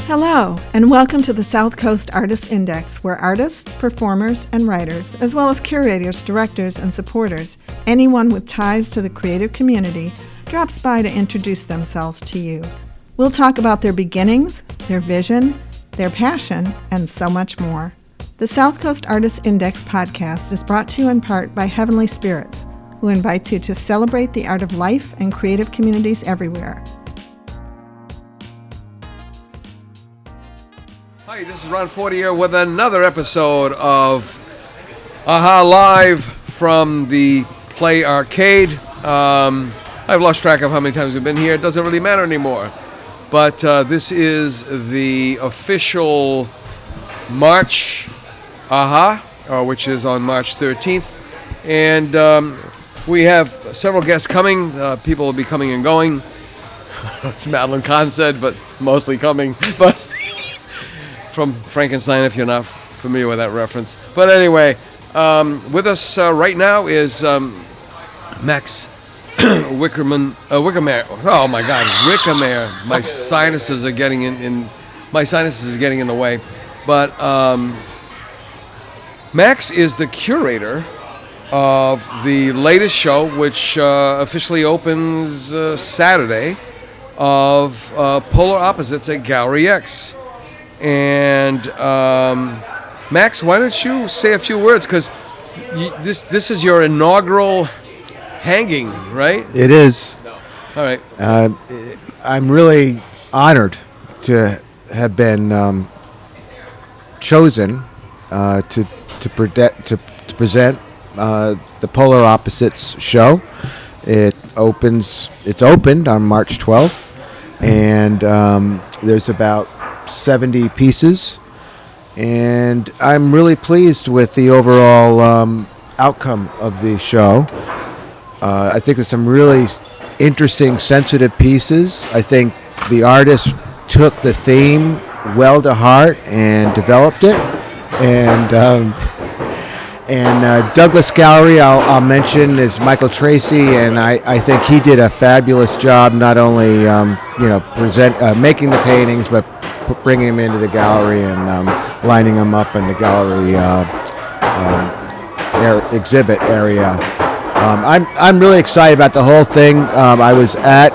Hello, and welcome to the South Coast Artists Index, where artists, performers, and writers, as well as curators, directors, and supporters, anyone with ties to the creative community, drops by to introduce themselves to you. We'll talk about their beginnings, their vision, their passion, and so much more. The South Coast Artists Index podcast is brought to you in part by Heavenly Spirits, who invites you to celebrate the art of life and creative communities everywhere. Hi, this is Ron Fortier with another episode of Aha Live from the Play Arcade. I've lost track of how many times we've been here. It doesn't really matter anymore. But this is the official March Aha, which is on March 13th. And we have several guests coming. People will be coming and going. As Madeline Kahn said, but mostly coming. But from Frankenstein, if you're not familiar with that reference. But anyway, with us right now is Max Wikermayer. Oh my God, Wikermayer. My sinuses are getting in the way. But Max is the curator of the latest show, which officially opens Saturday, of Polar Opposites at Gallery X. And Max, why don't you say a few words, because this is your inaugural hanging, right? It is. All right. I'm really honored to have been chosen to present the Polar Opposites show. It's opened on March 12th, and there's about 70 pieces, and I'm really pleased with the overall outcome of the show. I think there's some really interesting, sensitive pieces. I think the artist took the theme well to heart and developed it. And Douglas Gallery, I'll mention, is Michael Tracy, and I think he did a fabulous job, not only making the paintings, but bringing them into the gallery and lining them up in the gallery exhibit area. I'm really excited about the whole thing. I was at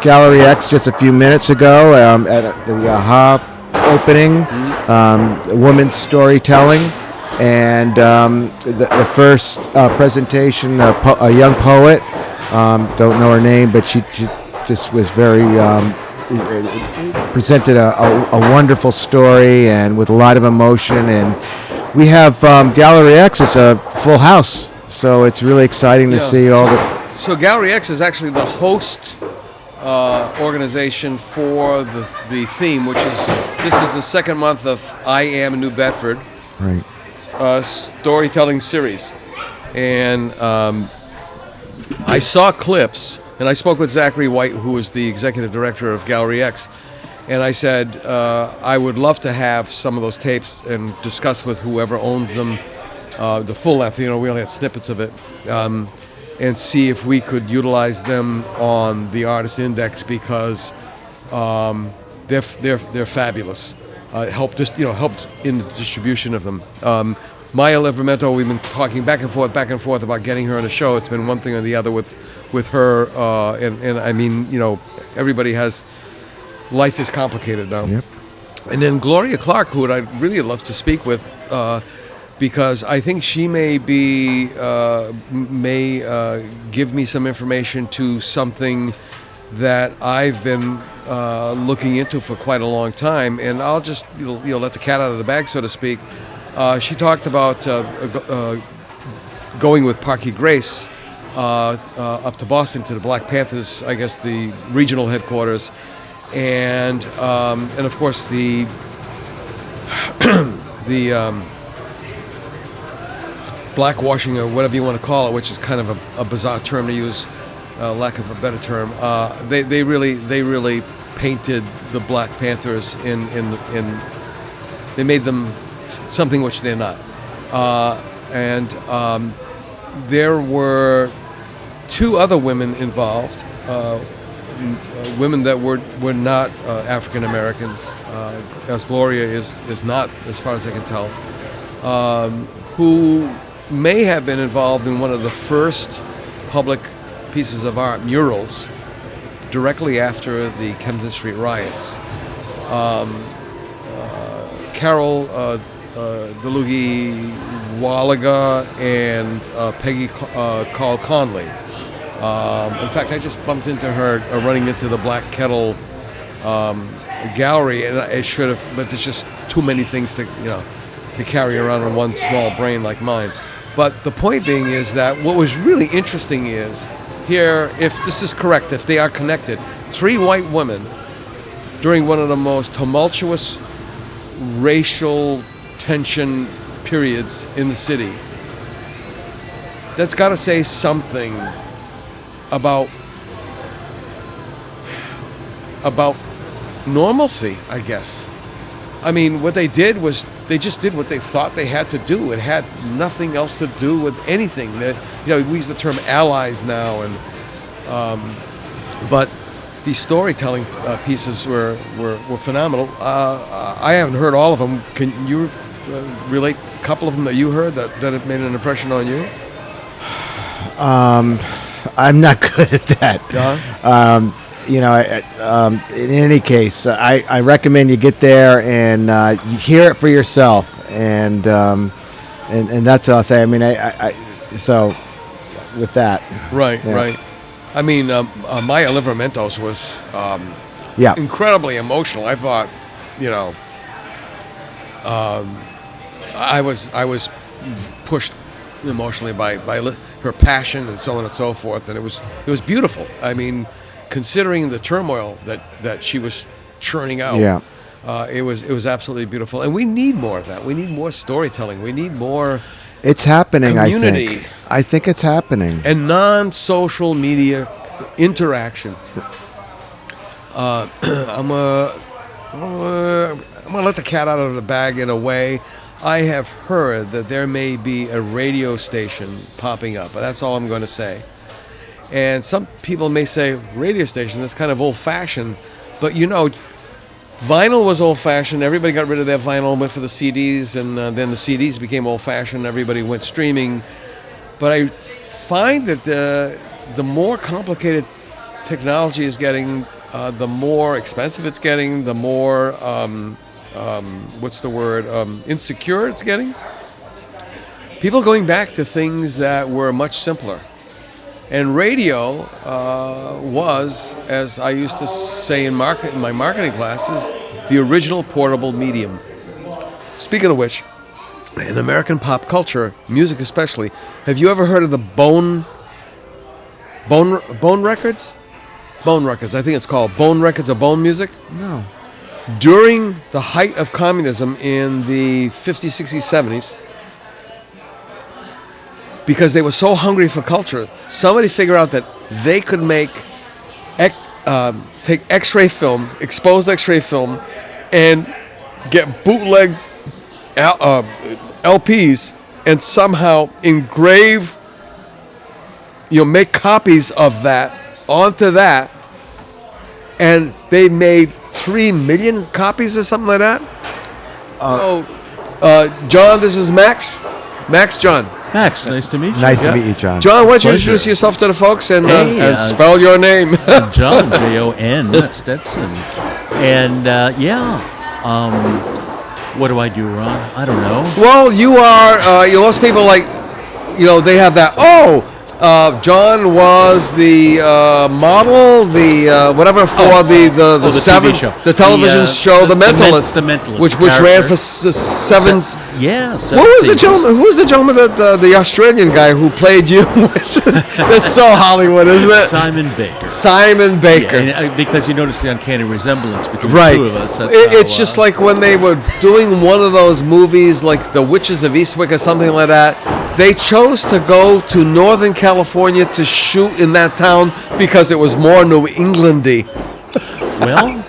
Gallery X just a few minutes ago at the AHA opening, women's storytelling, and the first presentation, a young poet, don't know her name, but she just was very presented a wonderful story and with a lot of emotion. And we have Gallery X. It's a full house, so it's really exciting to see all the. So Gallery X is actually the host organization for the theme, this is the second month of I Am New Bedford, Right. Storytelling Series, and I saw clips. And I spoke with Zachary White, who is the executive director of Gallery X, and I said I would love to have some of those tapes and discuss with whoever owns them, the full length. We only had snippets of it, and see if we could utilize them on the Artist Index, because they're fabulous. Helped in the distribution of them. Maya Livermento, we've been talking back and forth about getting her on the show. It's been one thing or the other with her, and I mean, everybody has, life is complicated now. Yep. And then Gloria Clark, who I'd really love to speak with, because I think she may give me some information to something that I've been looking into for quite a long time, and I'll just let the cat out of the bag, so to speak. She talked about going with Parky Grace up to Boston to the Black Panthers, I guess the regional headquarters, and of course the blackwashing, or whatever you want to call it, which is kind of a bizarre term to use, lack of a better term. They really painted the Black Panthers in they made them something which they're not. And there were two other women involved. women that were not African Americans, as Gloria is not, as far as I can tell, who may have been involved in one of the first public pieces of art, murals, directly after the Kempton Street riots. Carol DeLuigi Wallaga and Peggy Call Conley. In fact, I just bumped into her running into the Black Kettle gallery, and I should have, but there's just too many things to carry around in one small brain like mine. But the point being is that what was really interesting is here, if this is correct, if they are connected, 3 white women during one of the most tumultuous racial tension periods in the city. That's got to say something about normalcy, I guess. I mean, what they did was they just did what they thought they had to do. It had nothing else to do with anything. That, we use the term allies now, and but these storytelling pieces were phenomenal. I haven't heard all of them. Can you relate a couple of them that you heard that have made an impression on you? I'm not good at that. John? In any case, I recommend you get there and you hear it for yourself, and that's what I'll say. I mean, so with that, right. I mean, Maya Livramentos was incredibly emotional. I thought, I was pushed emotionally by her passion and so on and so forth, and it was beautiful. I mean, considering the turmoil that she was churning out, it was absolutely beautiful. And we need more of that. We need more storytelling. We need more. It's happening. Community. I think it's happening. And non-social media interaction. I'm gonna let the cat out of the bag in a way. I have heard that there may be a radio station popping up, but that's all I'm going to say. And some people may say, radio station, that's kind of old-fashioned. But, vinyl was old-fashioned. Everybody got rid of their vinyl and went for the CDs, and then the CDs became old-fashioned. Everybody went streaming. But I find that the more complicated technology is getting, the more expensive it's getting, the more... insecure it's getting. People going back to things that were much simpler. And radio was, as I used to say in my marketing classes, the original portable medium. Speaking of which, in American pop culture, music especially, have you ever heard of the Bone Records? Bone Records, I think it's called Bone Records or Bone Music. No. During the height of communism in the 50s, 60s, 70s, because they were so hungry for culture, somebody figured out that they could take X-ray film, exposed X-ray film, and get bootleg LPs and somehow engrave, make copies of that onto that, and they made 3 million copies or something like that. John, this is Max. John. Max, nice to meet you. Nice to meet you, John. John, why don't you Pleasure. introduce yourself to the folks and spell your name? Jon, Jon Stetson. And what do I do, Ron? I don't know. Well, you are, most people they have that, John was the model, the whatever for the TV show. the television show, The Mentalist, The Mentalist, which ran for seven. Seven What was the seasons. gentleman? Who was the gentleman that the Australian guy who played you? That's so Hollywood, isn't it? Simon Baker. Simon Baker. Yeah, and, because you notice the uncanny resemblance between Right. the two of us. It's just like when they were doing one of those movies like The Witches of Eastwick or something like that. They chose to go to Northern California to shoot in that town because it was more New Englandy. Well,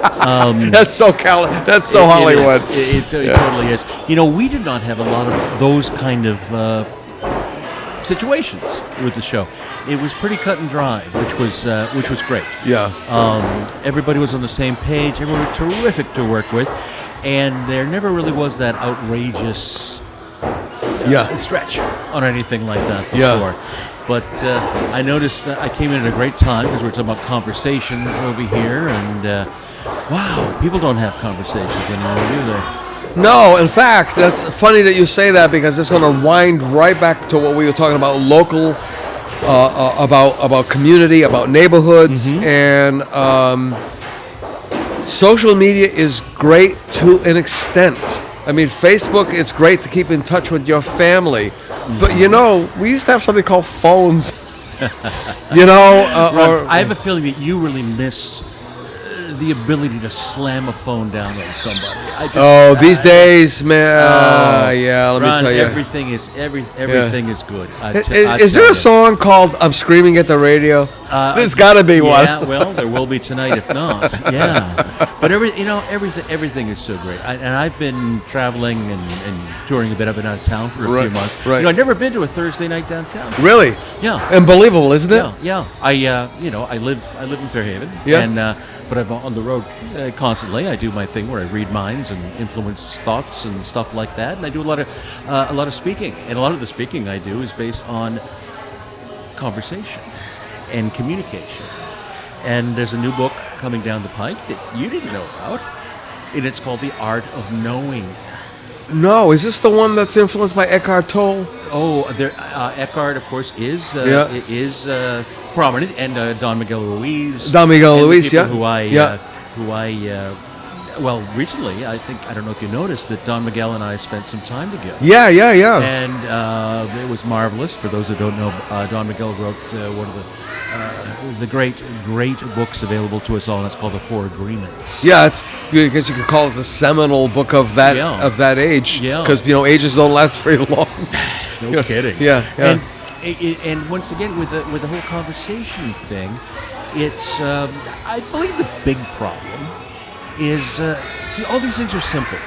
That's so Hollywood. It totally is. We did not have a lot of those kind of situations with the show. It was pretty cut and dry, which was great. Yeah. Everybody was on the same page. Everyone was terrific to work with, and there never really was that outrageous stretch on anything like that before. Yeah. But I noticed I came in at a great time because we're talking about conversations over here, and wow, people don't have conversations anymore, do they? No, in fact, that's funny that you say that because it's going to wind right back to what we were talking about, local, about community, about neighborhoods, and social media is great to an extent. I mean, Facebook, it's great to keep in touch with your family. But, we used to have something called phones. Ron, I have a feeling that you really miss the ability to slam a phone down on somebody. These days, man. Let Ron, me tell you. Everything is good. Is there a song called "I'm Screaming at the Radio"? There's got to be one. Yeah, well, there will be tonight if not. Yeah, but everything is so great. And I've been traveling and touring a bit. I've been out of town for a few months. Right. I've never been to a Thursday night downtown. Really? Yeah. Unbelievable, isn't it? Yeah. I live in Fairhaven. Yeah. And but I'm on the road constantly. I do my thing where I read minds and influence thoughts and stuff like that. And I do a lot of speaking. And a lot of the speaking I do is based on conversation and communication. And there's a new book coming down the pike that you didn't know about, and it's called The Art of Knowing. No, is this the one that's influenced by Eckhart Tolle? Oh, Eckhart, of course, is prominent, and Don Miguel Ruiz. Don Miguel Ruiz, Who recently, I don't know if you noticed that Don Miguel and I spent some time together. Yeah. And it was marvelous. For those who don't know, Don Miguel wrote one of the great books available to us all, and it's called The Four Agreements. Yeah, it's because you could call it the seminal book of that age. Yeah. Because ages don't last very long. No kidding. Yeah. And once again, with the whole conversation thing, it's I believe the big problem is see, all these things are simple.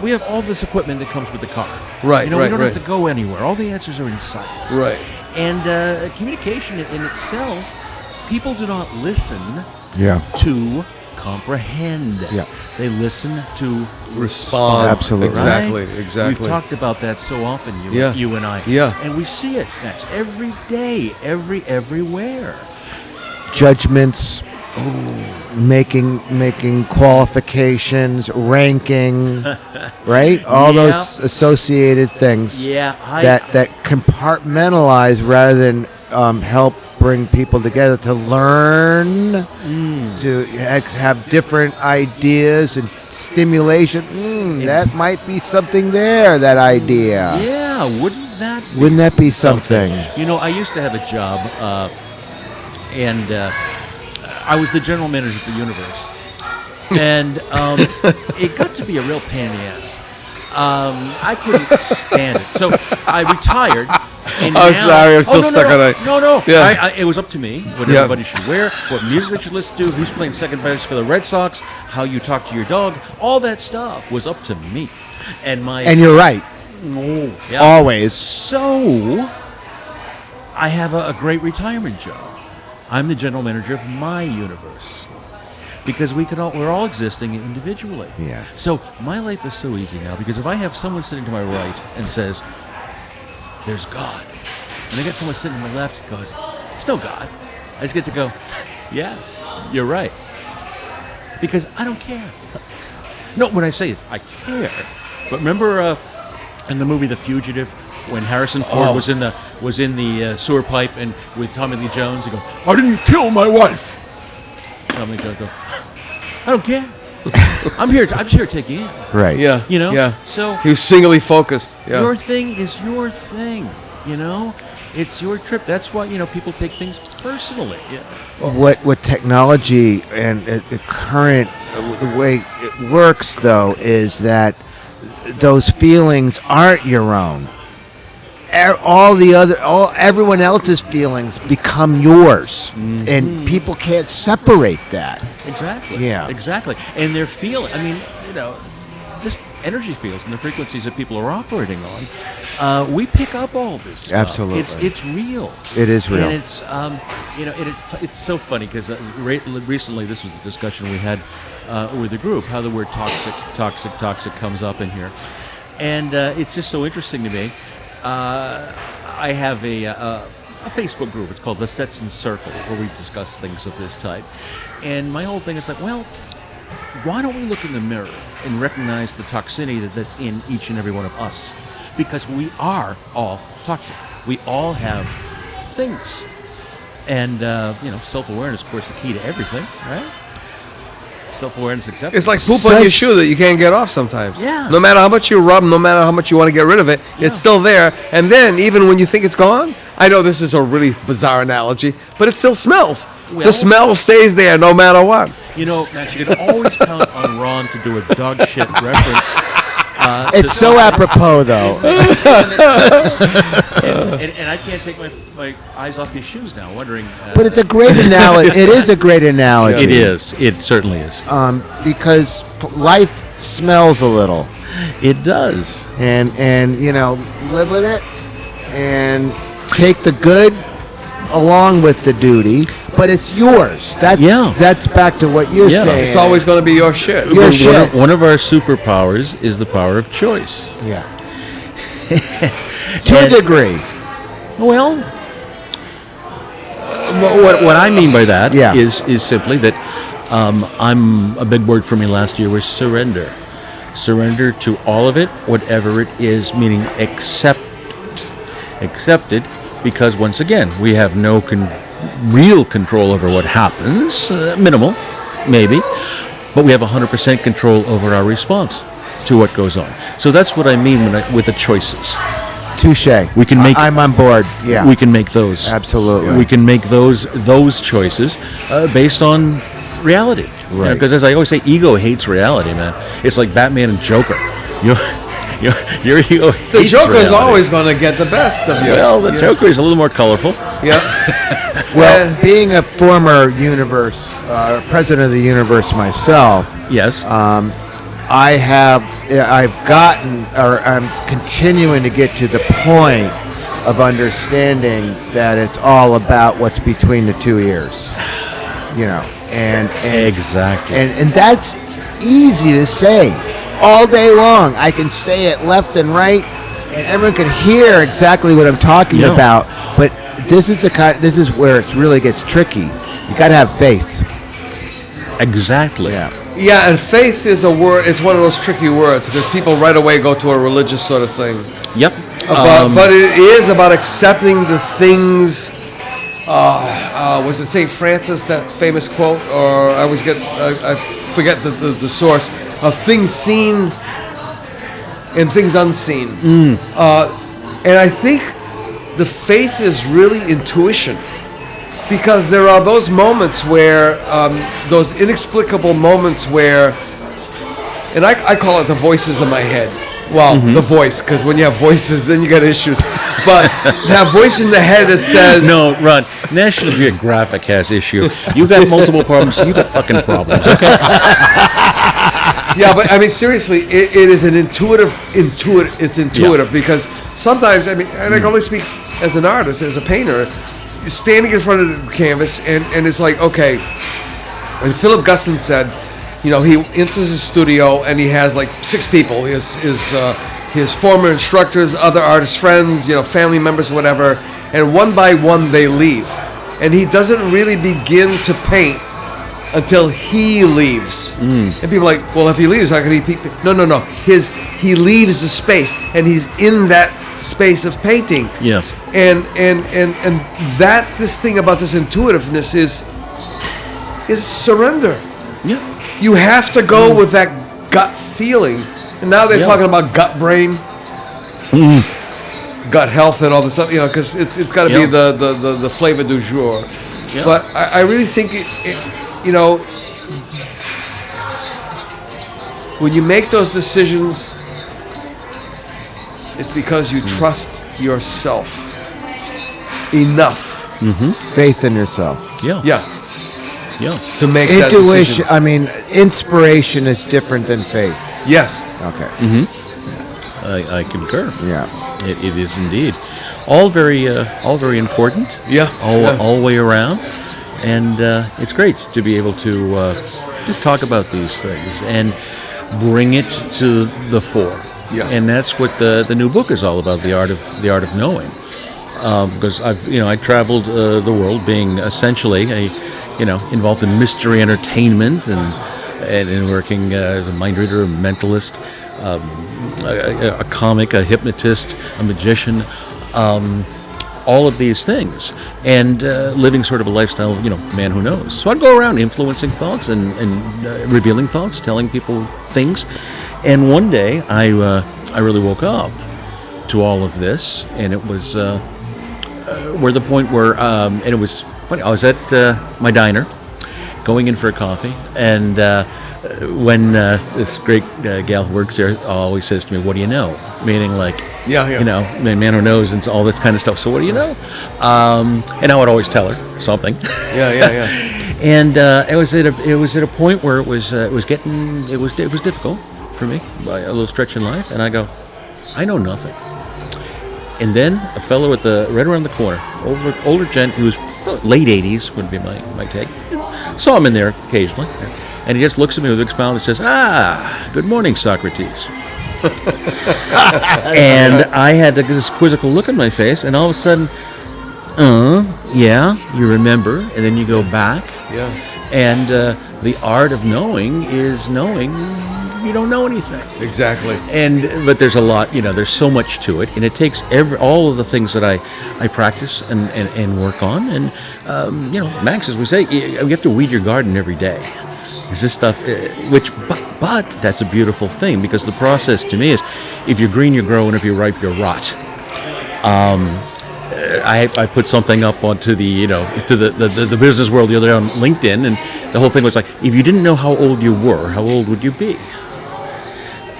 We have all this equipment that comes with the car. Right. We don't have to go anywhere. All the answers are inside us. Right. And communication in itself, people do not listen to comprehend. Yeah. They listen to Respond. Absolutely. Right? Exactly. We've talked about that so often, you and I. Yeah. And we see it. That's every day, everywhere. Judgments, making qualifications, ranking, right? All those associated things that compartmentalize rather than help bring people together to learn, to have different ideas and stimulation. That might be something there, that idea. Yeah, wouldn't that be something? I used to have a job, and I was the general manager for Universe. And it got to be a real pain in the ass. I couldn't stand it. So I retired. And sorry, I'm still stuck on it. No. Yeah. It was up to me what everybody should wear, what music they should listen to, who's playing second base for the Red Sox, how you talk to your dog. All that stuff was up to me. And you're right. Yeah. Always. So I have a great retirement job. I'm the general manager of my universe. Because we're all existing individually. Yes. So my life is so easy now, because if I have someone sitting to my right and says, "There's God," and I get someone sitting to my left and goes, "It's no God," I just get to go, "Yeah, you're right," because I don't care. No, what I say is I care. But remember in the movie The Fugitive, when Harrison Ford was in the sewer pipe and with Tommy Lee Jones, he goes, "I didn't kill my wife." Tommy Lee Jones goes, "I don't care. I'm just here to take you in." Right. Yeah. Yeah. So he was singly focused. Yeah. Your thing is your thing. It's your trip. That's why people take things personally. Yeah. What technology and the current the way it works though is that those feelings aren't your own. Everyone else's feelings become yours, and people can't separate that. Exactly. Yeah. Exactly. And they're feeling. I mean, just energy fields and the frequencies that people are operating on, we pick up all this stuff. Absolutely. It's real. It is real. And it's, it's so funny because recently this was a discussion we had with the group, how the word toxic comes up in here. And it's just so interesting to me. I have a Facebook group. It's called the Stetson Circle, where we discuss things of this type. And my whole thing is like, well, why don't we look in the mirror and recognize the toxicity that's in each and every one of us? Because we are all toxic. We all have things. And, self-awareness, of course, the key to everything, right? Self-awareness, acceptance. It's like poop on your shoe that you can't get off sometimes. Yeah. No matter how much you rub, no matter how much you want to get rid of it, it's still there. And then, even when you think it's gone, I know this is a really bizarre analogy, but it still smells. Well, the smell stays there no matter what. You know, Matt, you can always count on Ron to do a dog shit reference. It's so apropos, though. and I can't take my eyes off his shoes now, wondering. But it's a great analogy. It is a great analogy. It is. It certainly is. Because life smells a little. It does. And live with it and take the good along with the duty, but it's yours. That's back to what you're saying. It's always going to be your shit. Your shit. One of our superpowers is the power of choice. Yeah. To a degree. Well, what I mean by that is simply that a big word for me last year was surrender. Surrender to all of it, whatever it is, meaning accept it, because once again, we have no real control over what happens, minimal, maybe, but we have 100% control over our response to what goes on. So that's what I mean with the choices. Touche. We can make. I'm on board. Yeah. We can make those. Absolutely. We can make those choices based on reality. Right. Because as I always say, ego hates reality, man. It's like Batman and Joker. Your ego hates The Joker's reality. always going to get the best of you. Well, the Joker is a little more colorful. Yeah. Well, being a former president of the universe myself, Yes. I'm continuing to get to the point of understanding that it's all about what's between the two ears, and Exactly. and that's easy to say all day long. I can say it left and right, and everyone can hear exactly what I'm talking about. But this is where it really gets tricky. You got to have faith. Exactly. Yeah, and faith is a word. It's one of those tricky words because people right away go to a religious sort of thing. Yep. But it is about accepting the things. Was it St. Francis, that famous quote? Or I forget the source of things seen and things unseen. And I think the faith is really intuition. Because there are those moments where, those inexplicable moments where, and I call it the voices in my head. Well, the voice, because when you have voices, then you got issues. But that voice in the head that says... No, Ron, National Geographic has issue. You got multiple problems, you got fucking problems, okay? Yeah, but I mean, seriously, it is an intuitive, because sometimes, I mean, and I can only speak as an artist, as a painter, standing in front of the canvas, and it's like, okay, when Philip Guston said, he enters his studio and he has like 6 people, his former instructors, other artist friends, family members, whatever, and one by one they leave. And he doesn't really begin to paint until he leaves. And people are like, well, if he leaves, how can he paint? No. He leaves the space, and he's in that space of painting. Yes. And that this thing about this intuitiveness is surrender. Yeah. You have to go with that gut feeling. And now they're talking about gut brain, gut health, and all this stuff. Because it's got to be the flavor du jour. Yeah. But I really think when you make those decisions, it's because you trust yourself enough. Faith in yourself. Yeah. To make that decision. Intuition. I mean, inspiration is different than faith. Yes. Okay. I concur. Yeah. It is indeed. All very important. Yeah. All way around, and it's great to be able to just talk about these things and bring it to the fore. Yeah. And that's what the new book is all about, the art of knowing. Because I traveled the world, being essentially involved in mystery entertainment and working as a mind reader, a mentalist, a comic, a hypnotist, a magician, all of these things, and living sort of a lifestyle of, man who knows. So I'd go around influencing thoughts and revealing thoughts, telling people things. And one day I really woke up to all of this, and it was where the point where, and it was funny, I was at my diner going in for a coffee, and when this great gal who works there always says to me, "What do you know?" Meaning like, man who knows and all this kind of stuff. So what do you know? And I would always tell her something. Yeah. And it was at a point where it was difficult for me by a little stretch in life, and I go, I know nothing. And then a fellow right around the corner, older gent, he was late 80s would be my take. Saw him in there occasionally, and he just looks at me with a big smile and says, "Good morning, Socrates." And I had this quizzical look on my face, and all of a sudden, yeah, you remember, and then you go back. Yeah. And the art of knowing is knowing you don't know anything. Exactly. But there's a lot, there's so much to it, and it takes all of the things that I practice and work on. And Max, as we say, you have to weed your garden every day. Is this stuff, but that's a beautiful thing, because the process to me is, if you're green, you grow, and if you're ripe, you rot. I put something up onto to the business world the other day on LinkedIn, and the whole thing was like, if you didn't know how old you were, how old would you be?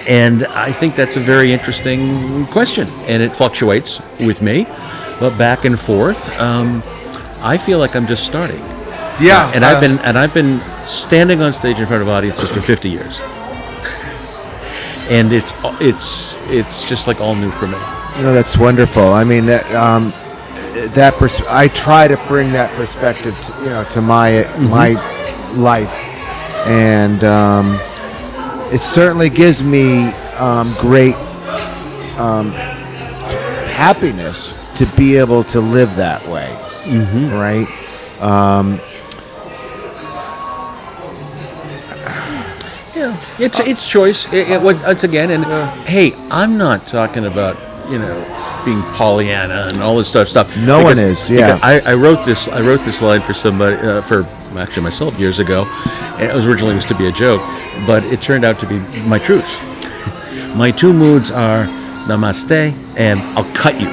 And I think that's a very interesting question, and it fluctuates with me, but back and forth. I feel like I'm just starting. Yeah. I've been standing on stage in front of audiences for 50 years, and it's just like all new for me. That's wonderful. I mean, I try to bring that perspective to my life, and it certainly gives me great happiness to be able to live that way. Mm-hmm. Right. It's choice. Once again, and hey, I'm not talking about being Pollyanna and all this stuff. No one is. Yeah. I wrote this line for somebody, for actually myself years ago, and it was originally to be a joke, but it turned out to be my truth. My two moods are namaste and I'll cut you.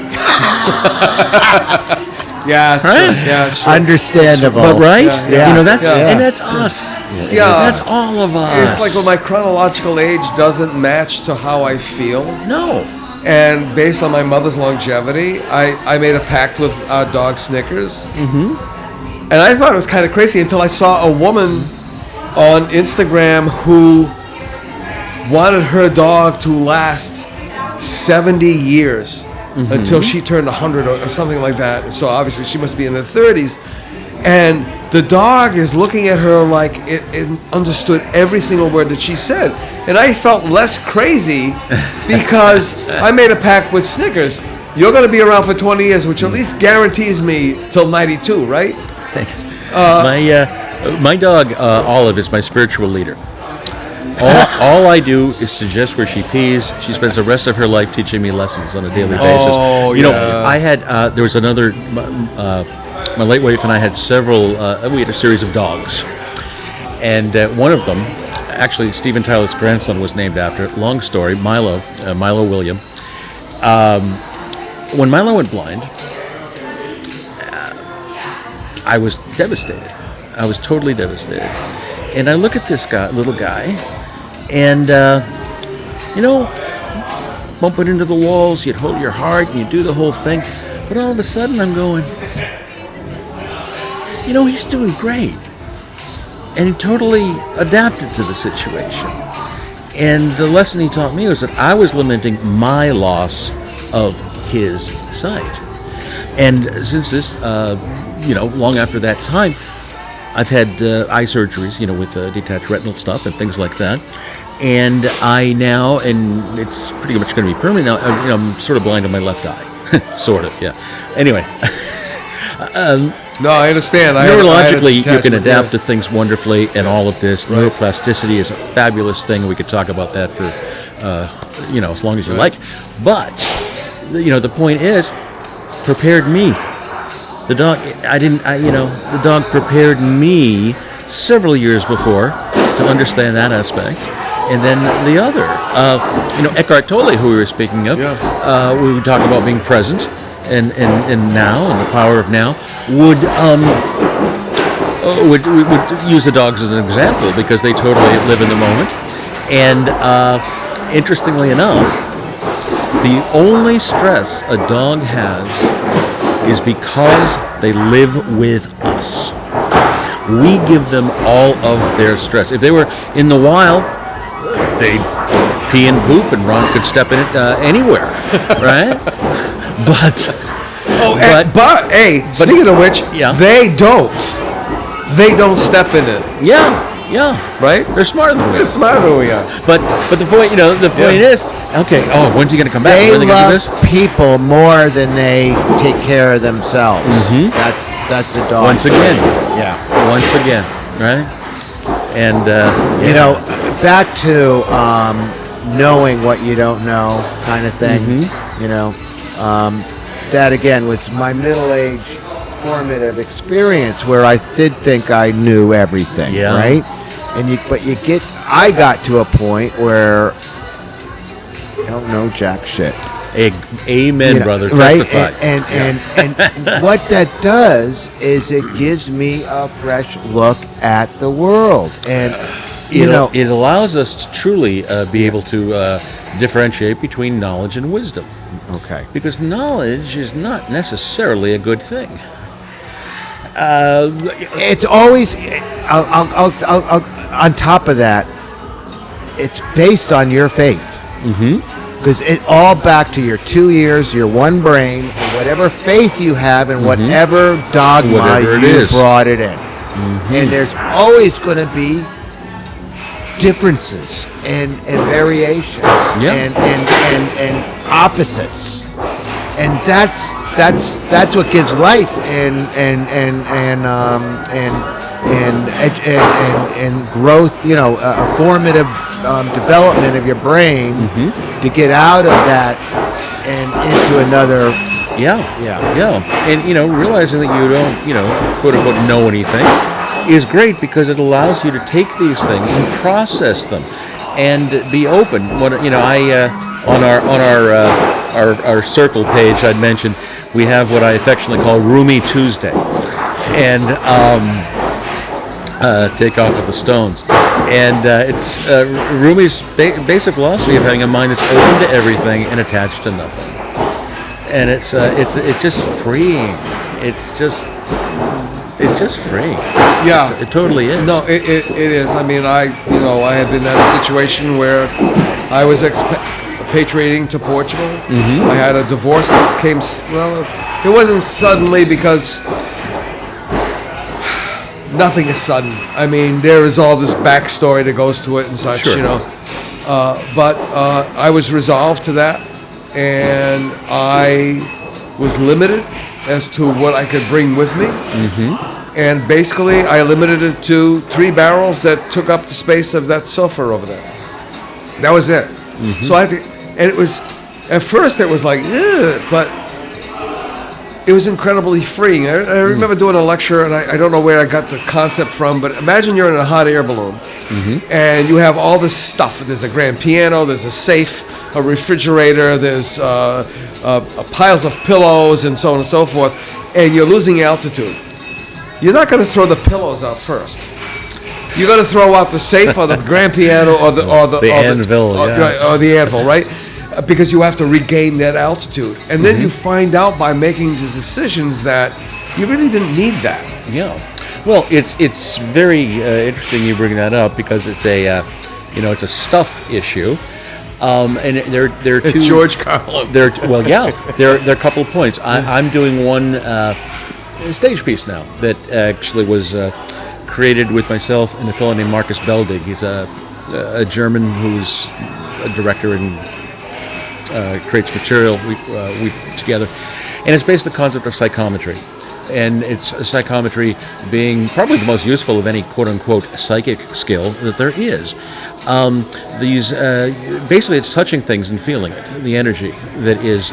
Yes. Right? Yeah. Sure. Understandable. But right? Yeah. And that's us. Yeah. That's all of us. It's like when my chronological age doesn't match to how I feel. No. And based on my mother's longevity, I made a pact with our dog Snickers. Mm-hmm. And I thought it was kind of crazy until I saw a woman on Instagram who wanted her dog to last 70 years until she turned 100 or something like that. So obviously she must be in her 30s. And the dog is looking at her like it understood every single word that she said. And I felt less crazy because I made a pact with Snickers. You're going to be around for 20 years, which at least guarantees me till 92, right? Thanks. My dog, Olive, is my spiritual leader. All I do is suggest where she pees. She spends the rest of her life teaching me lessons on a daily basis. I had, there was another... my late wife and I had we had a series of dogs. And one of them, actually Steven Tyler's grandson was named after it. Long story, Milo William. When Milo went blind, I was devastated. I was totally devastated. And I look at this little guy, and, bumping into the walls, you'd hold your heart, and you'd do the whole thing. But all of a sudden, I'm going... he's doing great. And he totally adapted to the situation. And the lesson he taught me was that I was lamenting my loss of his sight. And since this, long after that time, I've had eye surgeries, with detached retinal stuff and things like that. And I now, and it's pretty much going to be permanent now, I'm sort of blind on my left eye. Sort of, yeah. Anyway. No, I understand. Neurologically, you can adapt to things wonderfully, and all of this. Right. Neuroplasticity is a fabulous thing. We could talk about that for, as long as you like. But, the point is, prepared me. The dog, the dog prepared me several years before to understand that aspect. And then the other, Eckhart Tolle, who we were speaking of, we would talk about being present. And now, and the power of now, would use the dogs as an example because they totally live in the moment. And interestingly enough, the only stress a dog has is because they live with us. We give them all of their stress. If they were in the wild, they'd pee and poop, and Ron could step in it anywhere, right? But speaking of which, they don't step in it. Yeah. Right? They're smarter than we are. They're smarter than we are. But the point, is, okay. Oh, when's he going to come back? They love people more than they take care of themselves. Mm-hmm. That's the dog. Once again. Yeah. Once again, right? And back to knowing what you don't know, kind of thing. Mm-hmm. That again was my middle-age formative experience where I did think I knew everything, right? I got to a point where I don't know jack shit. Amen, brother. Right? Testify. And what that does is it gives me a fresh look at the world, and it allows us to truly be able to differentiate between knowledge and wisdom. Okay. Because knowledge is not necessarily a good thing. It's always, I'll, on top of that, it's based on your faith. Mm-hmm. Because it all back to your 2 ears, your one brain, and whatever faith you have, and whatever dogma you brought it in. Mm-hmm. And there's always going to be differences and variations and opposites, and that's what gives life and growth. A formative development of your brain to get out of that and into another. Yeah. And realizing that you don't quote unquote know anything is great because it allows you to take these things and process them and be open. On our circle page, I'd mentioned we have what I affectionately call Roomy Tuesday, and take off with the Stones. And it's Rumi's basic philosophy of having a mind that's open to everything and attached to nothing. And it's just freeing. It's just freeing. Yeah, it totally is. No, it is. I mean, I had been in a situation where I was expatriating to Portugal. Mm-hmm. I had a divorce that came. Well, it wasn't suddenly because nothing is sudden. I mean, there is all this backstory that goes to it and such. Sure. But I was resolved to that, and I was limited as to what I could bring with me. Mm-hmm. And basically, I limited it to 3 barrels that took up the space of that sofa over there. That was it. Mm-hmm. So I had to, and it was, at first it was like, ugh, but it was incredibly freeing. I remember doing a lecture, and I don't know where I got the concept from, but imagine you're in a hot air balloon, and you have all this stuff. There's a grand piano, there's a safe, a refrigerator, there's piles of pillows, and so on and so forth, and you're losing altitude. You're not going to throw the pillows out first. You're going to throw out the safe or the grand piano or the anvil, or the anvil, right? Because you have to regain that altitude, and then you find out by making the decisions that you really didn't need that. Yeah. Well, it's very interesting you bring that up because it's It's a stuff issue. And there are two. George Carlin. There are a couple of points. I'm doing one stage piece now that actually was created with myself and a fellow named Marcus Beldig. He's a German who's a director and creates material we together, and it's based on the concept of psychometry. And it's psychometry being probably the most useful of any quote-unquote psychic skill that there is. Basically, it's touching things and feeling it, the energy that is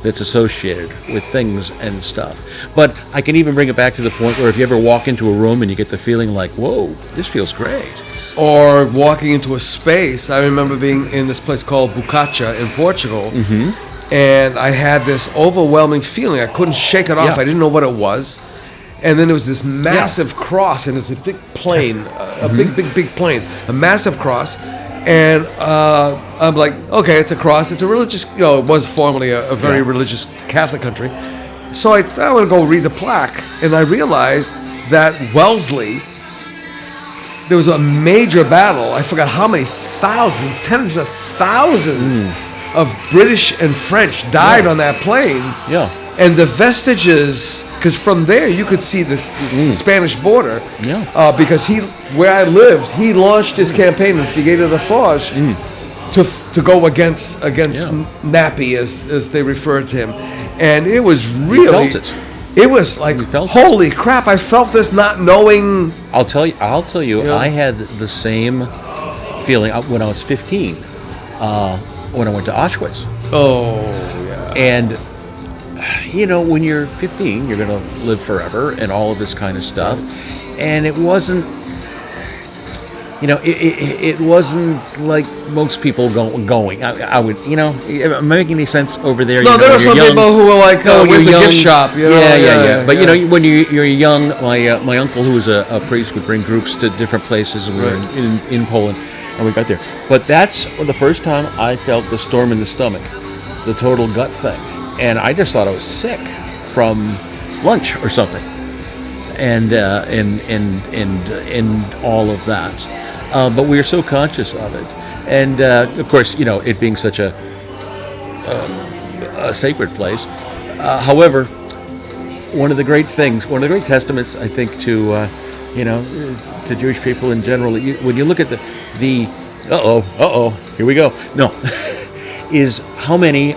that's associated with things and stuff. But I can even bring it back to the point where if you ever walk into a room and you get the feeling like, whoa, this feels great. Or walking into a space. I remember being in this place called Bucacha in Portugal, and I had this overwhelming feeling. I couldn't shake it off. I didn't know what it was. And then there was this massive cross, and it's a big plane, a big plane, a massive cross. And I'm like, okay, it's a cross. It's a religious, it was formerly a very religious Catholic country. So I thought I would go read the plaque, and I realized that Wellesley, there was a major battle. I forgot how many thousands, tens of thousands of British and French died on that plane. Yeah. And the vestiges, because from there you could see the Spanish border. Yeah. Because where I lived, he launched his campaign in Figueira da Foz to go against Nappy, as they referred to him, and it was really. You felt it. It was like, holy crap! I felt this not knowing. I'll tell you. I had the same feeling when I was 15, when I went to Auschwitz. Oh yeah. And when you're 15, you're going to live forever and all of this kind of stuff. And it wasn't, it wasn't like most people going. I would, am I making any sense over there? No, there are some people who are like, where's the gift shop? Yeah. But, when you're young, my uncle, who was a priest, would bring groups to different places, and we were in Poland, and we got there. But that's the first time I felt the storm in the stomach, the total gut thing. And I just thought I was sick from lunch or something, and all of that. But we are so conscious of it, and of course, it being such a sacred place. However, one of the great testaments, I think, to Jewish people in general, when you look at the here we go. No, is how many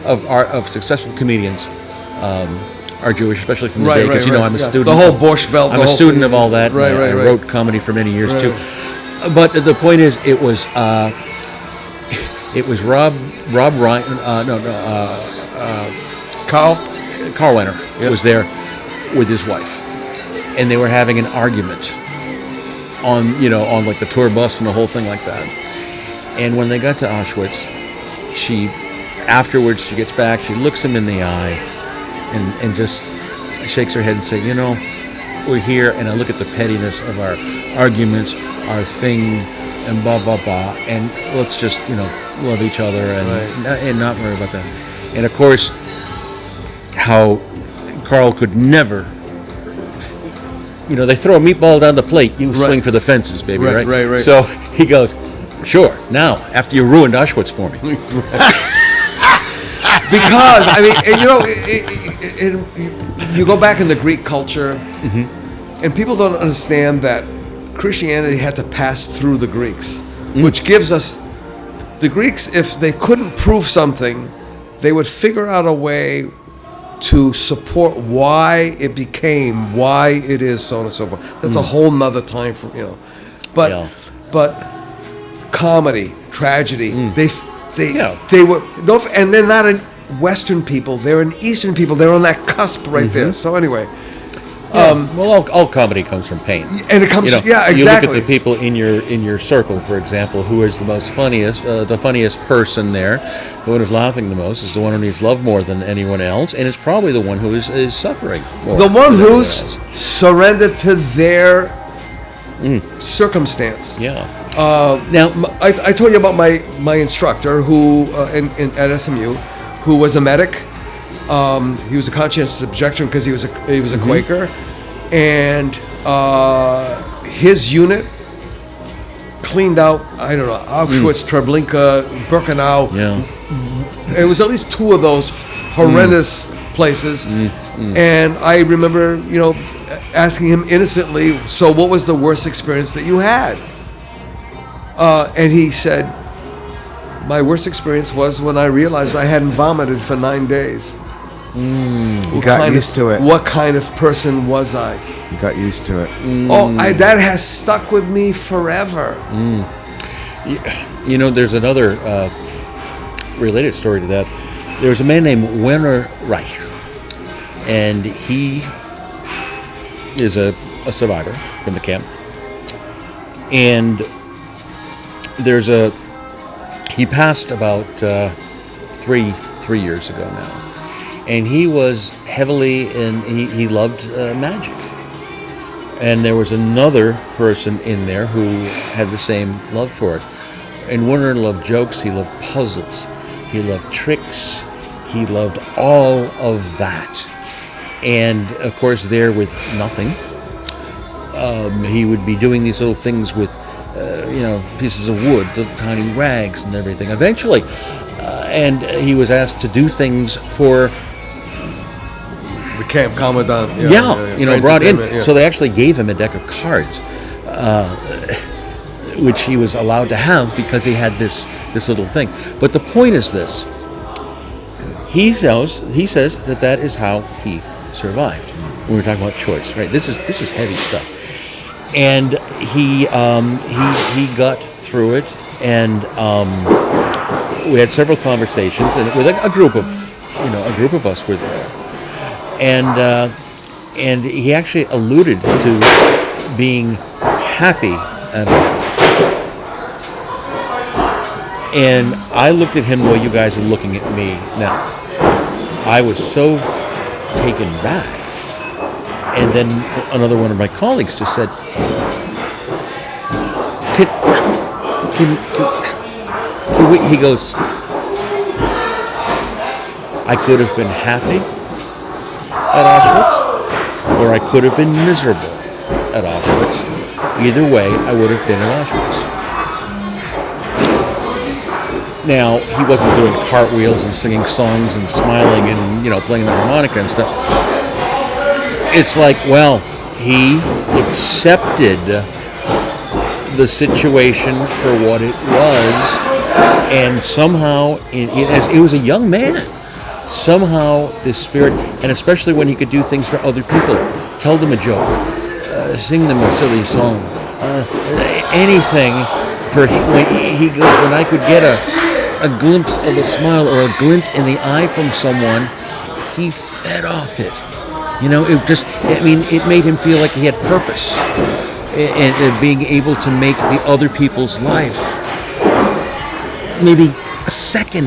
of successful comedians are Jewish, especially from the day, because I'm a student. The whole Borscht Belt. I'm a student of all that. I wrote comedy for many years too. But the point is, it was Rob Ryan. Carl Weiner was there with his wife, and they were having an argument on like the tour bus and the whole thing like that. And when they got to Auschwitz, afterwards she gets back, she looks him in the eye and just shakes her head and say, we're here, and I look at the pettiness of our arguments, our thing, and blah blah blah, and let's just love each other and not worry about that. And of course, how Carl could never, they throw a meatball down the plate, you swing for the fences, baby, right? So he goes, sure, now after you ruined Auschwitz for me. Because you go back in the Greek culture, and people don't understand that Christianity had to pass through the Greeks, which gives us the Greeks. If they couldn't prove something, they would figure out a way to support why it became why it is, so on and so forth. That's a whole nother time for but comedy, tragedy, they were, and they're not an Western people, they're an Eastern people, they're on that cusp right there. So anyway, all comedy comes from pain, and it comes, exactly. You look at the people in your circle, for example, who is the funniest person there, the one who's laughing the most is the one who needs love more than anyone else, and it's probably the one who is suffering more. The one who's surrendered to their circumstance. Now, I told you about my instructor who at SMU, who was a medic. He was a conscientious objector because he was a Quaker, and his unit cleaned out, I don't know, Auschwitz, Treblinka, Birkenau. Yeah. It was at least 2 of those horrendous places. And I remember, asking him innocently, so what was the worst experience that you had? And he said, my worst experience was when I realized I hadn't vomited for 9 days. You got used to it. What kind of person was I? You got used to it. That has stuck with me forever. There's another related story to that. There was a man named Werner Reich, and he is a survivor from the camp. And he passed about 3 years ago now. And he was heavily he loved magic. And there was another person in there who had the same love for it. And Werner loved jokes, he loved puzzles, he loved tricks, he loved all of that. And of course there with nothing, he would be doing these little things with pieces of wood, little tiny rags and everything. Eventually, and he was asked to do things for the camp commandant. Brought in. Yeah. So they actually gave him a deck of cards, which he was allowed to have because he had this little thing. But the point is this: he says that is how he survived. When we're talking about choice, right? This is heavy stuff. And he got through it, and we had several conversations, and with a group of us were there, and he actually alluded to being happy at Auschwitz. And I looked at him the way you guys are looking at me now. I was so taken back. And then another one of my colleagues just said, he goes, I could have been happy at Auschwitz, or I could have been miserable at Auschwitz. Either way, I would have been at Auschwitz. Now, he wasn't doing cartwheels and singing songs and smiling and, playing the harmonica and stuff. It's like, well, he accepted the situation for what it was, and somehow, it was a young man, somehow this spirit, and especially when he could do things for other people, tell them a joke, sing them a silly song, anything, when I could get a glimpse of a smile or a glint in the eye from someone, he fed off it. It made him feel like he had purpose and being able to make the other people's life maybe a second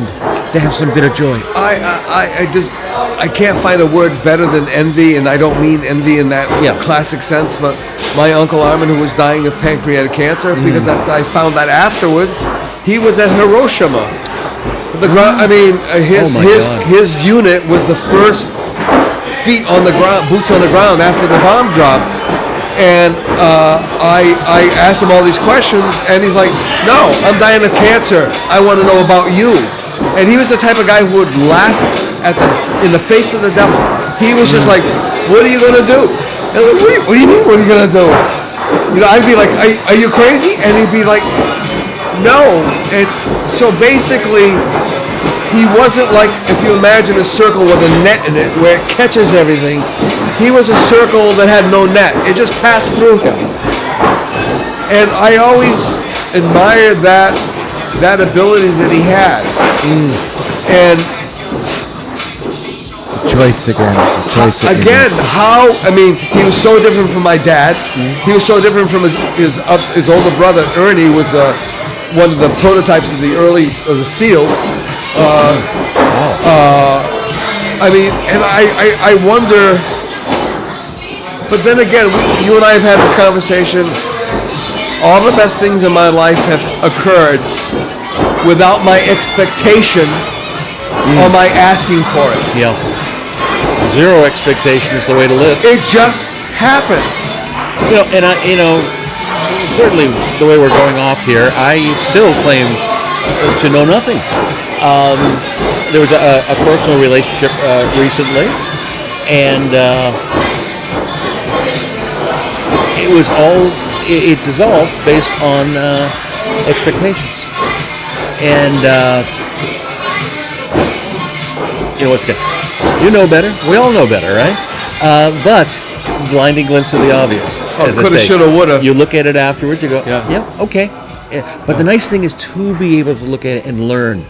to have some bit of joy. I can't find a word better than envy, and I don't mean envy in that classic sense, but my Uncle Armin, who was dying of pancreatic cancer, because I found that afterwards, he was at Hiroshima. His unit was the first feet on the ground, boots on the ground after the bomb dropped, and I asked him all these questions, and he's like, "No, I'm dying of cancer. I want to know about you." And he was the type of guy who would laugh in the face of the devil. He was just like, "What are you gonna do?" And I'm like, what do you mean? What are you gonna do? I'd be like, "Are you crazy?" And he'd be like, "No." And so basically, he wasn't like, if you imagine a circle with a net in it where it catches everything. He was a circle that had no net. It just passed through him. And I always admired that ability that he had. And Choice again. He was so different from my dad. He was so different from his older brother. Ernie was one of the prototypes of the SEALs. I wonder, but then again, you and I have had this conversation. All the best things in my life have occurred without my expectation or my asking for it. Yeah. Zero expectation is the way to live. It just happened. certainly the way we're going off here, I still claim to know nothing. There was a personal relationship recently, and it dissolved based on expectations. And what's good? You know better. We all know better, right? But blinding glimpse of the obvious. Coulda, shoulda, woulda. You look at it afterwards, you go, Yeah. Okay. Yeah. But the nice thing is to be able to look at it and learn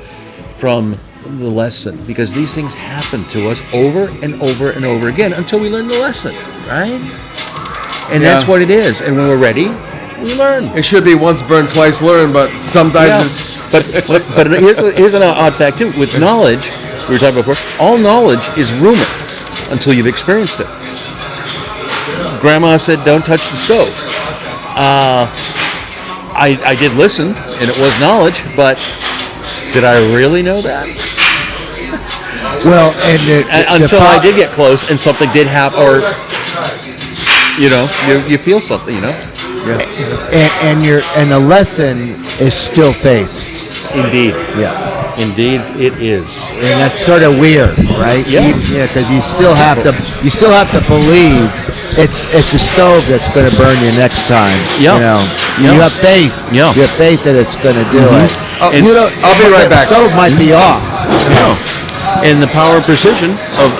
from the lesson, because these things happen to us over and over and over again until we learn the lesson, right? And that's what it is. And when we're ready, we learn. It should be once burned, twice learned, but sometimes it's... But here's an odd fact, too. With knowledge, we were talking about before, all knowledge is rumor until you've experienced it. Grandma said, don't touch the stove. I did listen, and it was knowledge, but did I really know that? Well, until I did get close and something did happen, or you feel something, and the lesson is still faith. Indeed. Yeah. Indeed, it is. And that's sort of weird, right? Yeah. Because you still have to believe it's a stove that's going to burn you next time. Yeah. You have faith. Yeah. You have faith that it's going to do it. I'll be right back. The stove might be off. And the power and precision of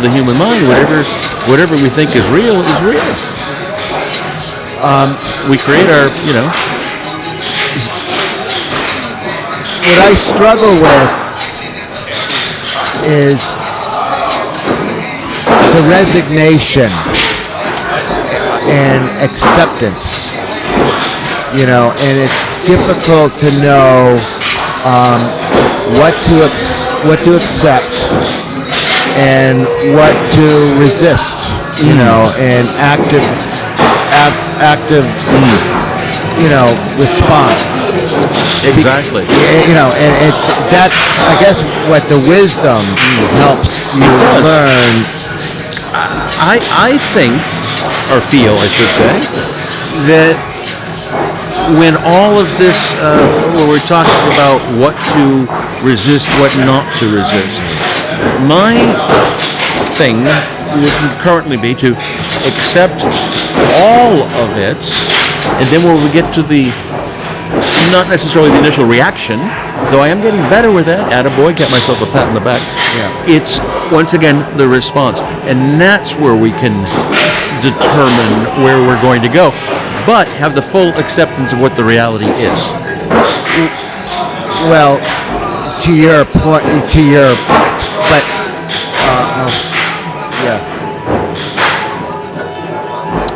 the human mind, whatever we think is real is real. We create our, What I struggle with is the resignation and acceptance, and it's difficult to know what to accept and what to resist, and active response. Exactly. And that's, I guess, what the wisdom helps you learn. I think, or feel, I should say, that when all of this, when we're talking about what to resist, what not to resist, my thing would currently be to accept all of it, and then when we get to the not necessarily the initial reaction, though I am getting better with that. Attaboy, get myself a pat on the back. Yeah. It's, once again, the response. And that's where we can determine where we're going to go, but have the full acceptance of what the reality is. Well, to your point, but, yeah.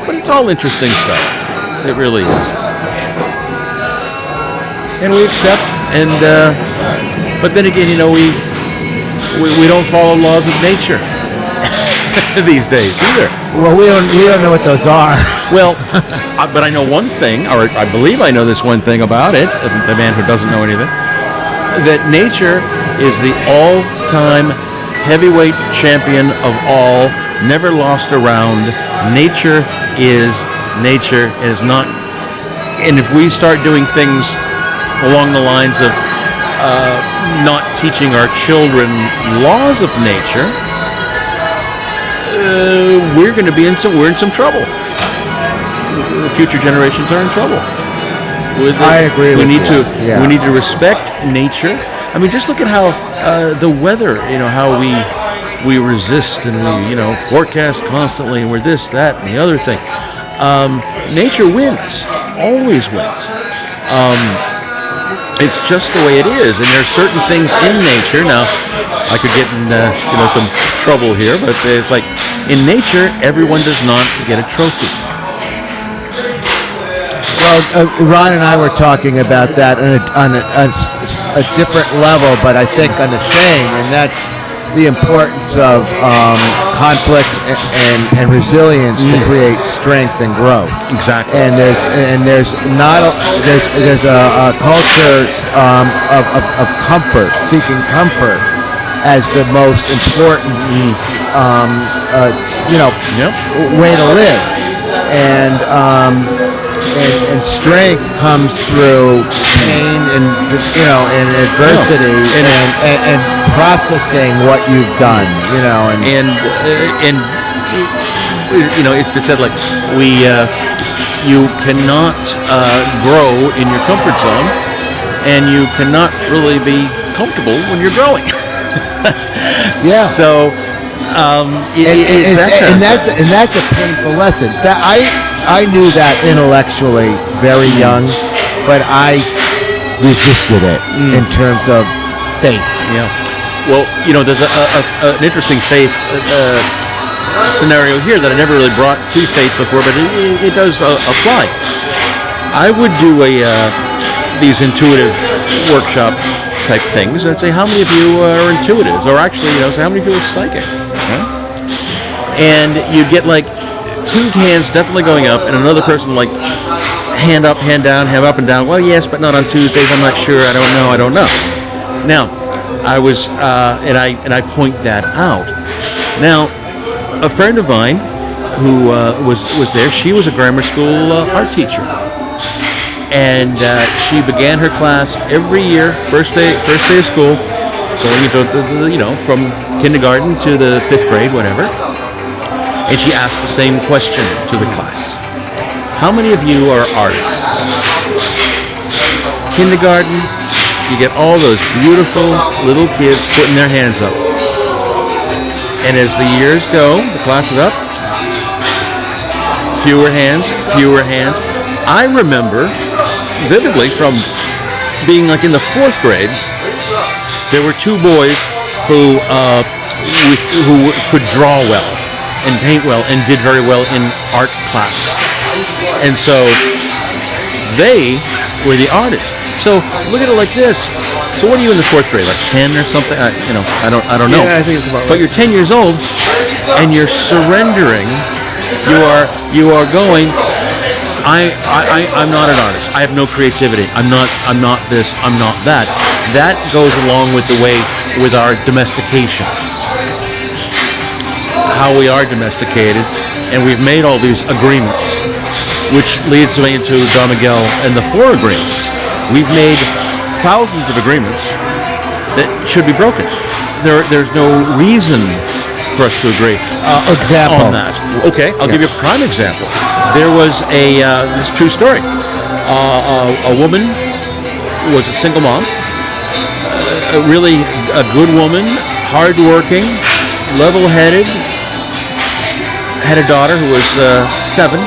But it's all interesting stuff. It really is. And we accept, and but then again, we don't follow laws of nature these days either. Well, we don't know what those are. Well, but I know one thing, or I believe I know this one thing about it. The man who doesn't know anything, that nature is the all-time heavyweight champion of all, never lost a round. Nature is nature. It is not, and if we start doing things along the lines of not teaching our children laws of nature, we're going to be in some trouble. The future generations are in trouble. I agree. We need to respect nature. I mean, just look at how the weather. How we resist and we forecast constantly, and we're this, that, and the other thing. Nature wins, always wins. It's just the way it is, and there are certain things in nature. Now, I could get in some trouble here, but it's like in nature, everyone does not get a trophy. Well, Ron and I were talking about that on a different level, but I think on the same, and that's the importance of conflict and resilience to create strength and growth. Exactly. And there's a culture of comfort, seeking comfort as the most important way to live. And and strength comes through pain and and adversity and processing what you've done. And it's been said like you cannot grow in your comfort zone, and you cannot really be comfortable when you're growing. Yeah. So. That's a painful lesson. That I knew that intellectually very young, but I resisted it in terms of faith. Yeah. Well, there's an interesting faith scenario here that I never really brought to faith before, but it does apply. I would do these intuitive workshop type things and say, how many of you are intuitives? Or actually, say, how many of you are psychic? And you get like two hands definitely going up, and another person like hand up, hand down, hand up and down. Well, yes, but not on Tuesdays. I'm not sure. I don't know. Now, I was, and I point that out. Now, a friend of mine who was there. She was a grammar school art teacher, and she began her class every year, first day of school, going into from kindergarten to the 5th grade, whatever. And she asked the same question to the class. How many of you are artists? Kindergarten, you get all those beautiful little kids putting their hands up. And as the years go, the class is up, fewer hands. I remember vividly from being like in the 4th grade, there were 2 boys who could draw well and paint well and did very well in art class. And so they were the artists. So look at it like this. So what are you in the 4th grade, like 10 or something? I don't know. Yeah, I think it's about right. But you're 10 years old and you're surrendering. You are going, I'm not an artist. I have no creativity. I'm not this, I'm not that. That goes along with with our domestication. How we are domesticated, and we've made all these agreements, which leads me into Don Miguel and the 4 agreements. We've made thousands of agreements that should be broken. There's no reason for us to agree Example on that. Okay, I'll give you a prime example. There was this is a true story. A woman was a single mom, really a good woman, hardworking, level-headed, had a daughter who was 7,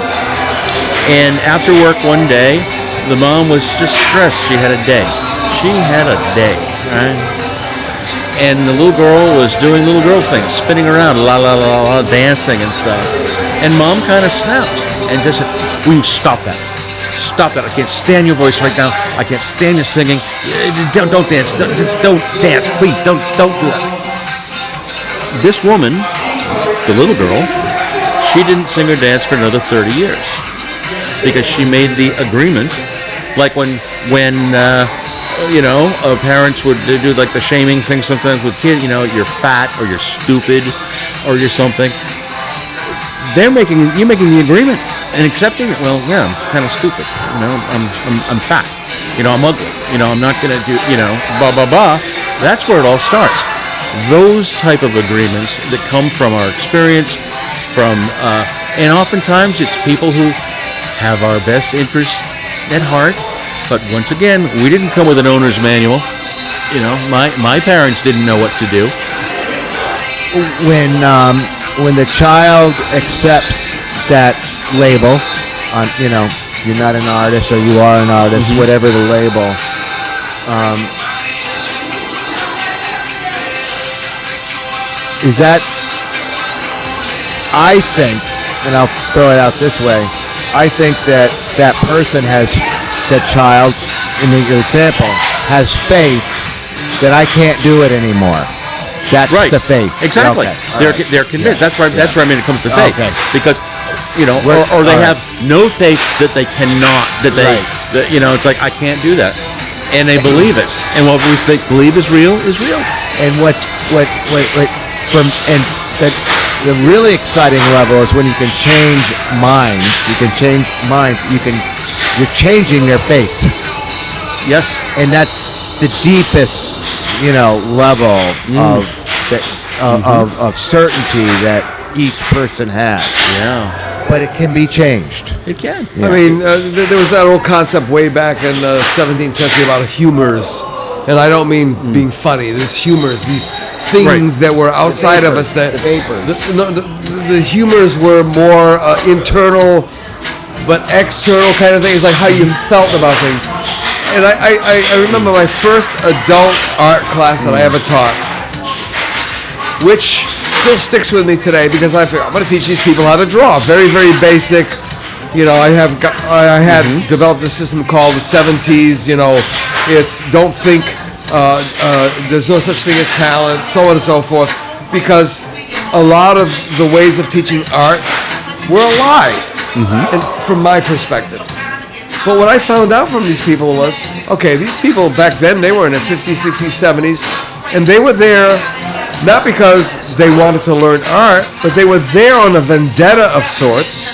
and after work one day, the mom was just stressed. She had a day, right? And the little girl was doing little girl things, spinning around, la la la la, dancing and stuff. And mom kind of snapped and just said, "Will you stop that? Stop that! I can't stand your voice right now. I can't stand your singing. Don't dance. Don't dance, please. Don't do that." This woman, the little girl, she didn't sing or dance for another 30 years because she made the agreement, like when parents would do like the shaming thing sometimes with kids. You're fat or you're stupid or you're something. You're making the agreement and accepting it. Well, yeah, I'm kind of stupid. I'm fat. I'm ugly. I'm not gonna do. Blah blah blah. That's where it all starts. Those type of agreements that come from our experience. And oftentimes it's people who have our best interests at heart, but once again, we didn't come with an owner's manual. My parents didn't know what to do. When the child accepts that label, you're not an artist or you are an artist, whatever the label. Is that? I think, and I'll throw it out this way, I think that person that child, in your example, has faith that I can't do it anymore. That's right. The faith. Exactly. Okay. They're convinced. Yeah. That's where I mean it comes to faith. Okay. Because, or they have no faith that they cannot, it's like, I can't do that. And they believe it. And what we believe is real is real. And the really exciting level is when you can change minds. You can change minds. You can you're changing their faith. Yes. And that's the deepest, level of certainty that each person has. Yeah. But it can be changed. It can. Yeah. I mean, there was that old concept way back in the 17th century about humors. And I don't mean being funny. There's humors, these things that were outside of us. That the humors were more internal, but external kind of things, like how you felt about things. And I remember my first adult art class that I ever taught, which still sticks with me today because I figured I'm going to teach these people how to draw. Very, very basic. I had developed a system called the 70s. It's don't think there's no such thing as talent, so on and so forth, because a lot of the ways of teaching art were a lie, and from my perspective. But what I found out from these people was, okay, these people back then, they were in their 50s, 60s, 70s, and they were there not because they wanted to learn art, but they were there on a vendetta of sorts.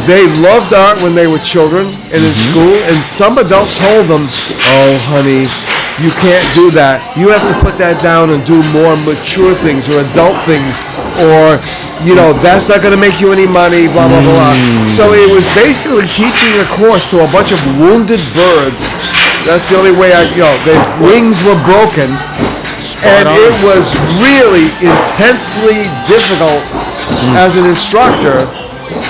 They loved art when they were children and in school, and some adult told them, "Oh, honey, you can't do that. You have to put that down and do more mature things or adult things, or that's not going to make you any money." Blah blah blah. So it was basically teaching a course to a bunch of wounded birds. That's the only way their wings were broken. And it was really intensely difficult as an instructor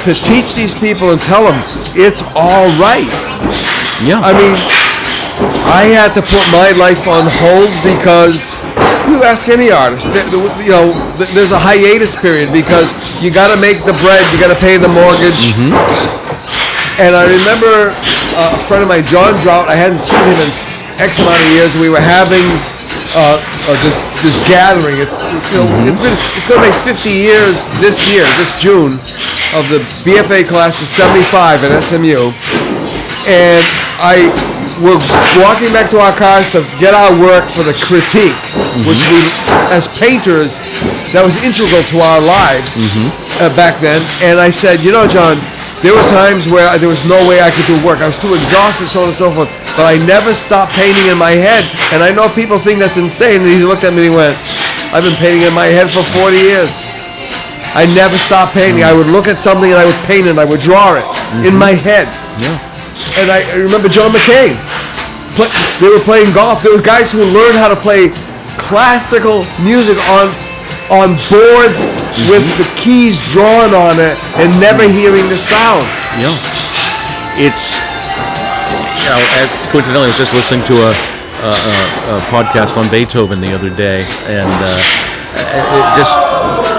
to teach these people and tell them it's all right. Yeah. I mean, I had to put my life on hold because you ask any artist, there's a hiatus period because you got to make the bread, you got to pay the mortgage. And I remember a friend of mine, John Drought, I hadn't seen him in X amount of years. We were having this gathering. It's going to make 50 years this year, this June, of the BFA class of 75 at SMU. And we're walking back to our cars to get our work for the critique, which we, as painters, that was integral to our lives back then. And I said, John, there were times where there was no way I could do work. I was too exhausted, so on and so forth. But I never stopped painting in my head. And I know people think that's insane. And he looked at me and he went, I've been painting in my head for 40 years. I never stopped painting. I would look at something and I would paint it. I would draw it in my head. Yeah. And I remember John McCain. They were playing golf. There was guys who learned how to play classical music on boards with the keys drawn on it and never hearing the sound. Yeah. It's, coincidentally, I was just listening to a podcast on Beethoven the other day, and it just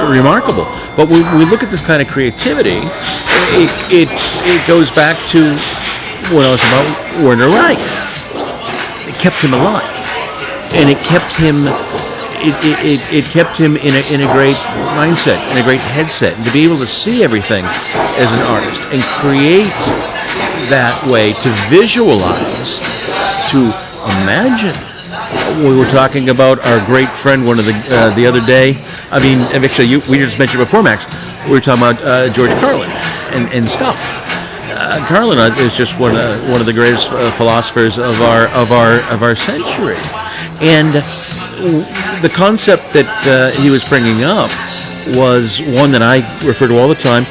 remarkable. But when we look at this kind of creativity, it goes back to what I was about Werner Reich. It kept him alive, and it kept him. It kept him in a great mindset, in a great headset, and to be able to see everything as an artist and create that way, to visualize, to imagine. We were talking about our great friend the other day. I mean, actually, we just mentioned before, Max. We were talking about George Carlin and stuff. Carlin is just one of the greatest philosophers of our century, and the concept that he was bringing up was one that I refer to all the time.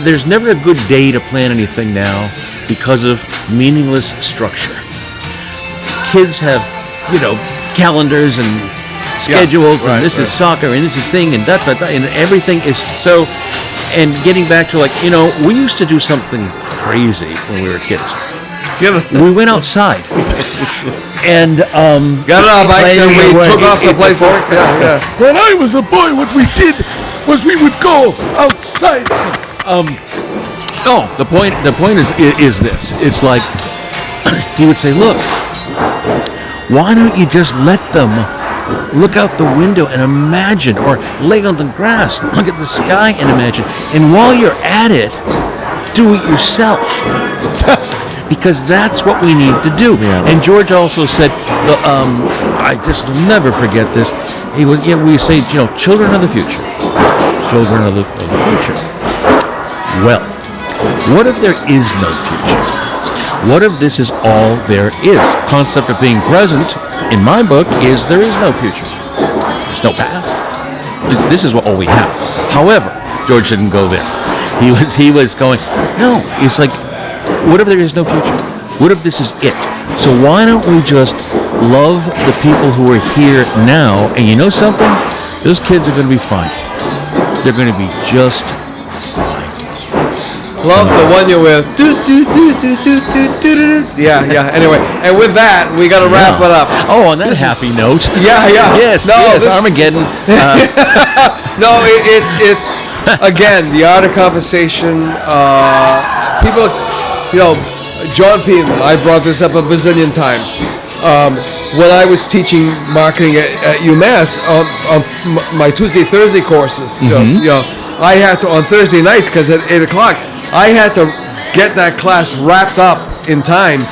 There's never a good day to plan anything now because of meaningless structure. Kids have, calendars and schedules, and this is soccer, and this is thing, and that, and everything is so. And getting back to we used to do something crazy when we were kids. We went outside. And got on our bikes and we took off the places. When I was a boy, what we did was we would go outside. No, the point is this. It's like he would say, look, why don't you just let them look out the window and imagine, or lay on the grass, look at the sky and imagine. And while you're at it, do it yourself. Because that's what we need to do. Yeah. And George also said, I just will never forget this. We say, children of the future. Children of the future. Well, what if there is no future? What if this is all there is? Concept of being present, in my book, is there is no future. There's no past. This is all we have. However, George didn't go there. He was going, no, it's like, what if there is no future? What if this is it? So why don't we just love the people who are here now? And you know something? Those kids are going to be fine. They're going to be just fine. Love the one you're with. Yeah. Anyway, and with that, we got to wrap it up. Oh, on that happy note. Yeah. Yes, Armageddon. No, it's again the art of conversation. People, John Peterman. I brought this up a bazillion times. When I was teaching marketing at UMass on my Tuesday, Thursday courses, I had to, on Thursday nights, because at 8 o'clock, I had to get that class wrapped up in time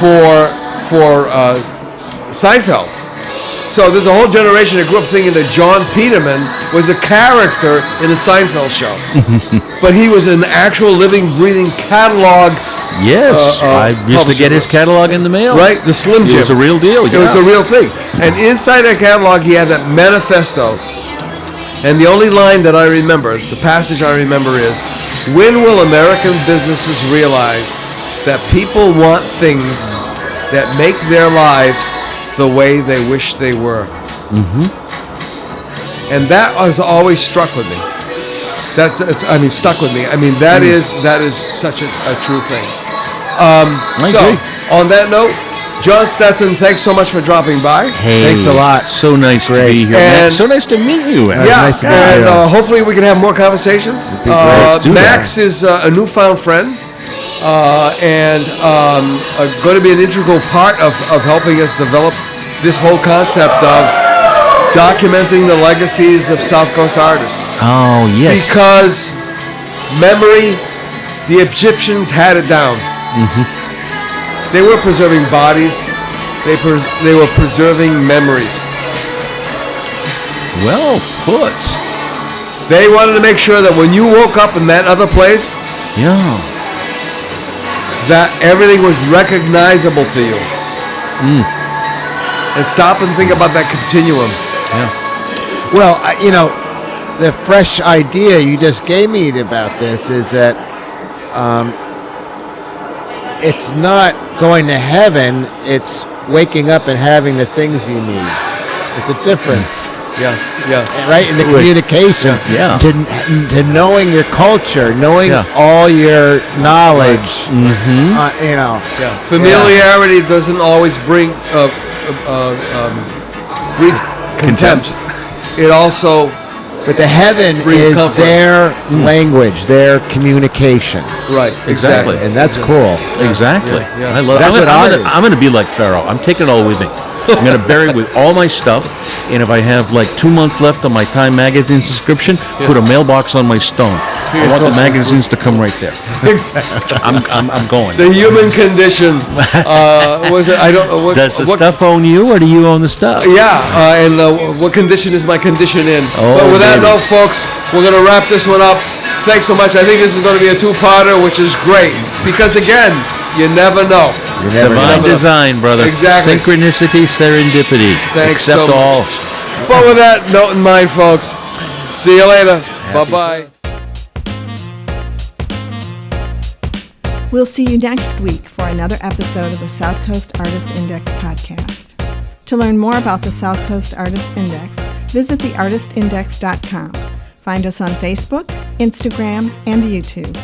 for Seinfeld. So there's a whole generation that grew up thinking that John Peterman was a character in a Seinfeld show. But he was an actual living, breathing catalogs. Yes, I used to get his catalog in the mail. Right, the Slim Jim. It was a real deal. It was a real thing. And inside that catalog, he had that manifesto. And the only line that I remember, the passage I remember is, when will American businesses realize that people want things that make their lives the way they wish they were? Mm-hmm. And that has always struck with me. Stuck with me. I mean, that is such a true thing. So, on that note, Jon Stetson, thanks so much for dropping by. Hey, thanks a lot. So nice to be here. And so nice to meet you. Nice to meet you. And hopefully we can have more conversations. Max is a newfound friend. And going to be an integral part of helping us develop this whole concept of documenting the legacies of South Coast artists. Oh, yes. Because memory, the Egyptians had it down. Mm-hmm. They were preserving bodies. They were preserving memories. Well put. They wanted to make sure that when you woke up in that other place, that everything was recognizable to you. And stop and think about that continuum. Yeah. Well, the fresh idea you just gave me about this is that it's not going to heaven, it's waking up and having the things you need. It's a difference. Yeah. Right, in the communication. Yeah. To knowing your culture, knowing all your knowledge. Right. Mm-hmm. Familiarity doesn't always breeds contempt. It also But the heaven brings is comfort. their language, their communication. Right, exactly. And that's cool. Exactly. Yeah. I love That's it. what I'm going to be like Pharaoh. I'm taking it all with me. I'm going to bury it with all my stuff, and if I have like 2 months left on my Time Magazine subscription, put a mailbox on my stone. I want the magazines to come right there. Exactly. I'm going. The human condition. Was it? I don't know. Does the stuff own you, or do you own the stuff? Yeah, and what condition is my condition in? Oh, but with that baby. note, folks, we're going to wrap this one up. Thanks so much. I think this is going to be a two-parter, which is great. Because, again, you never know. Divine design, brother. Exactly. Synchronicity, serendipity. Thanks Accept so all. much. But with that note in mind, folks, see you later. Bye-bye. We'll see you next week for another episode of the South Coast Artist Index podcast. To learn more about the South Coast Artist Index, visit theartistindex.com. Find us on Facebook, Instagram, and YouTube.